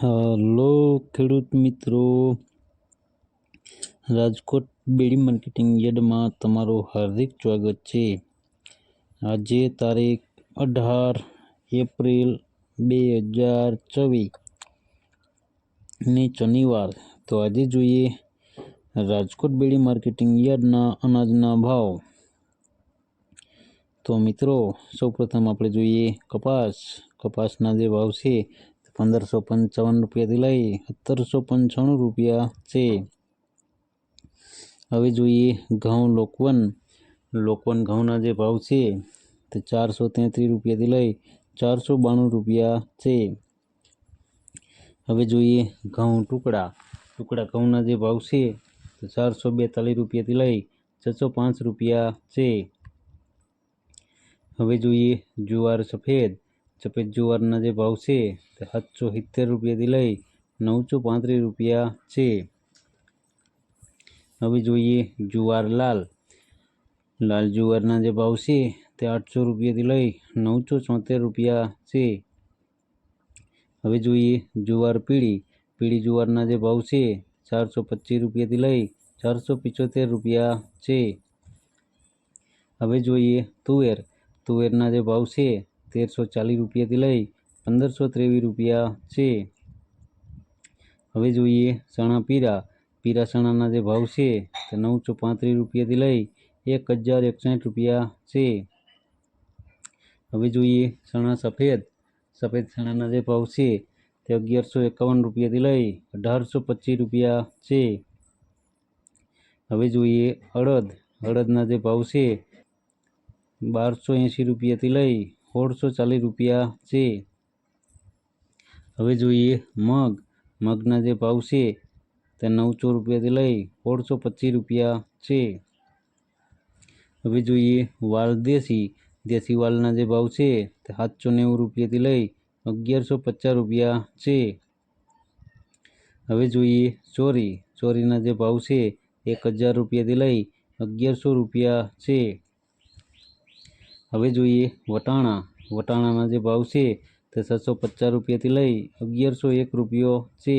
Hello ખેડૂત મિત્રો, રાજકોટ બેડી marketing યાર્ડમાં તમારું હાર્દિક સ્વાગત છે। આજે તારીખ 18 એપ્રિલ 2024 ને શનિવાર। તો આજે જોઈએ રાજકોટ બેડી માર્કેટિંગ યાર્ડના અનાજના ભાવ। તો મિત્રો સૌપ્રથમ આપણે જોઈએ કપાસના જે ભાવ છે 1555 રૂપિયાથી લઈ 1795 રૂપિયા છે। હવે જોઈએ ઘઉં લોકવન ઘઉંના જે ભાવ છે તે 433 રૂપિયાથી લઈ 492 રૂપિયા છે। હવે જોઈએ ઘઉં ટુકડા ઘઉંના જે ભાવ છે તે 442 રૂપિયાથી લઈ 605 રૂપિયા છે। હવે જોઈએ જુવાર સફેદ જુવારના જે ભાવ છે તે 770 રૂપિયાથી લઈ 935 રૂપિયા છે। હવે જોઈએ જુવાર લાલ જુવારના જે ભાવ છે તે 800 રૂપિયાથી લઈ 974 રૂપિયા છે। હવે જોઈએ જુવાર પીળી જુવારના જે ભાવ છે 425 રૂપિયાથી લઈ 475 રૂપિયા છે। હવે જોઈએ તુવેરના જે ભાવ છે 1340 રૂપિયાથી લઈ 1523 રૂપિયા છે। હવે જોઈએ ચણા પીળા ચણાના જે ભાવ છે તે 935 રૂપિયાથી લઈ 1061 રૂપિયા છે। હવે જોઈએ ચણા સફેદ ચણાના જે ભાવ છે તે 1151 રૂપિયાથી લઈ 1825 રૂપિયા છે। હવે જોઈએ અડદના જે ભાવ છે 1280 રૂપિયાથી લઈ 1640 રૂપિયા છે। હવે જોઈએ મગના જે ભાવ છે તે 900 રૂપિયાથી લઈ 1625 રૂપિયા છે। હવે જોઈએ વાલ દેશી વાલના જે ભાવ છે તે 790 રૂપિયાથી લઈ 1150 રૂપિયા છે। હવે જોઈએ ચોરીના જે ભાવ છે 1000 રૂપિયાથી લઈ 1100 રૂપિયા છે। હવે જોઈએ વટાણાના જે ભાવ છે તે 750 રૂપિયાથી લઈ 1101 રૂપિયો છે।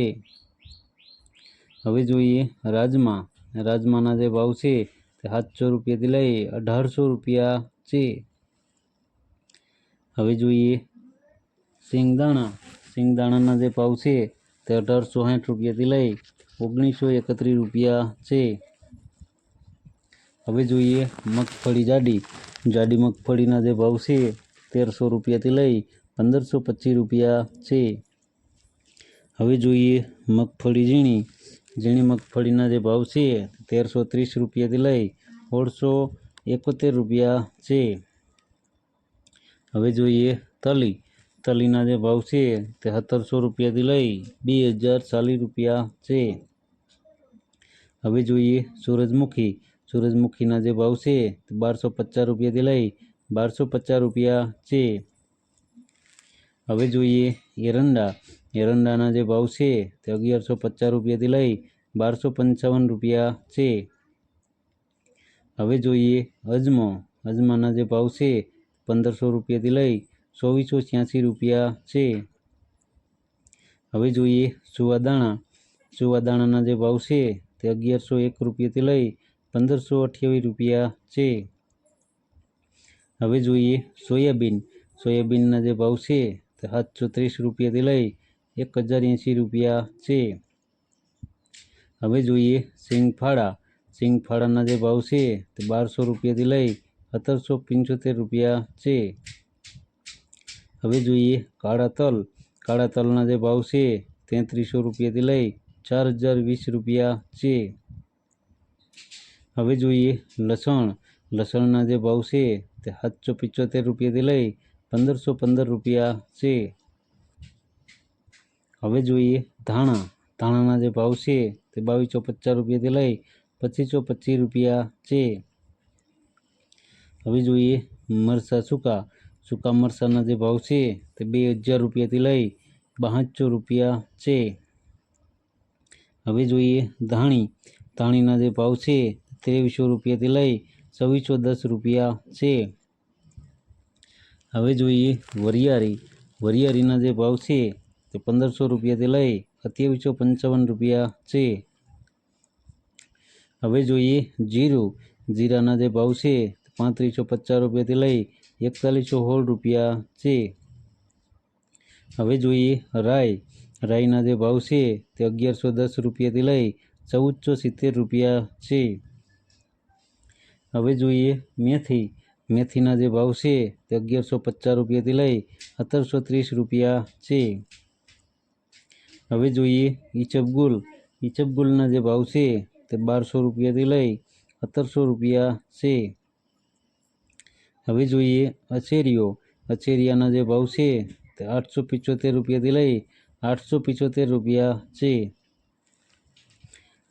હવે જોઈએ રાજમાના જે ભાવ છે તે 700 રૂપિયાથી લઈ 1800 રૂપિયા છે। હવે જોઈએ સિંગદાણાના જે ભાવ છે તે 1860 રૂપિયાથી લઈ 1931 રૂપિયા છે। હવે જોઈએ મગફળી જાડી મગફળીના જે ભાવ છે 1300 રૂપિયાથી લઈ 1525 રૂપિયા છે। હવે જોઈએ મગફળી ઝીણી મગફળીના જે ભાવ છે 1330 રૂપિયાથી લઈ 1671 રૂપિયા છે। હવે જોઈએ તલીના જે ભાવ છે તે 1700 રૂપિયાથી લઈ 2040 રૂપિયા છે। હવે જોઈએ સૂરજમુખીના જે ભાવ છે તે 1250 રૂપિયાથી લઈ 1250 રૂપિયા છે। હવે જોઈએ એરંડાના જે ભાવ છે તે 1150 રૂપિયાથી લઈ 1255 રૂપિયા છે। હવે જોઈએ અજમાના જે ભાવ છે 1500 રૂપિયાથી લઈ 2486 રૂપિયા છે। હવે જોઈએ સુવાદાણાના જે ભાવ છે તે 1101 રૂપિયાથી લઈ 1528 રૂપિયા છે। હવે જોઈએ સોયાબીનના જે ભાવ છે તે 730 રૂપિયાથી લઈ 1080 રૂપિયા છે। હવે જોઈએ સિંગફાળાના જે ભાવ છે તે 1200 રૂપિયાથી લઈ 1775 રૂપિયા છે। હવે જોઈએ કાળા તલના જે ભાવ છે 3300 રૂપિયાથી લઈ 4020 રૂપિયા છે। હવે જોઈએ લસણના જે ભાવ છે તે 775 રૂપિયાથી લઈ 1515 રૂપિયા છે। હવે જોઈએ ધાણાના જે ભાવ છે તે 2250 રૂપિયાથી લઈ 2525 રૂપિયા છે। હવે જોઈએ મરચાં સૂકા મરચાંના જે ભાવ છે તે 2000 રૂપિયાથી લઈ 7200 રૂપિયા છે। હવે જોઈએ ધાણીના જે ભાવ છે 2300 રૂપિયાથી લઈ 2610 રૂપિયા છે। હવે જોઈએ વરિયાળીના જે ભાવ છે તે 1500 રૂપિયાથી લઈ 2755 રૂપિયા છે। હવે જોઈએ જીરું। જીરાના જે ભાવ છે 3550 રૂપિયાથી લઈ 4116 રૂપિયા છે। હવે જોઈએ રાઈ। રાઈના જે ભાવ છે તે 1110 રૂપિયાથી લઈ 1470 રૂપિયા છે। હવે જોઈએ મેથી। મેથીના જે ભાવ છે તે 1150 રૂપિયાથી લઈ 1730 રૂપિયા છે। હવે જોઈએ ઈસબગુલ। ઈસબગુલના જે ભાવ છે તે 1200 રૂપિયાથી લઈ 1700 રૂપિયા છે। હવે જોઈએ અચેરીઓ। અચેરિયાના જે ભાવ છે તે 875 રૂપિયાથી લઈ 875 રૂપિયા છે।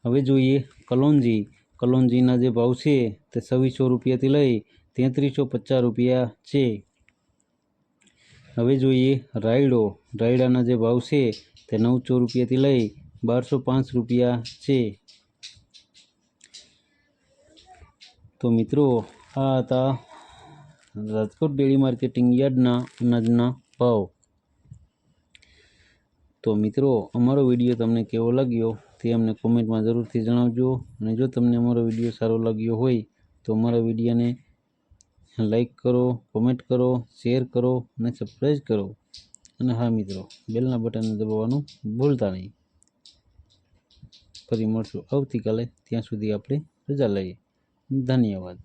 હવે જોઈએ કલોંજી। કલોંજીના જે ભાવ છે તે 2600 રૂપિયાથી લઈ 3350 રૂપિયા છે। હવે જોઈએ રાયડો। રાયડાના જે ભાવ છે તે 900 રૂપિયાથી લઈ 1205 રૂપિયા છે। તો મિત્રો આ હતા રાજકોટ ડેરી માર્કેટિંગ યાર્ડના અનાજના ભાવ। તો મિત્રો અમારો વિડીયો તમને કેવો લાગ્યો તે અમને કોમેન્ટમાં જરૂરથી જણાવજો। અને જો તમને અમારો વિડીયો સારો લાગ્યો હોય તો અમારા વિડીયોને લાઈક કરો, કોમેન્ટ કરો, શેર કરો અને સબસ્ક્રાઈબ કરો। અને હા મિત્રો, બેલના બટનને દબાવવાનું ભૂલતા નહીં। ફરી મળશું આવતીકાલે, ત્યાં સુધી આપણે રજા લઈએ। ધન્યવાદ।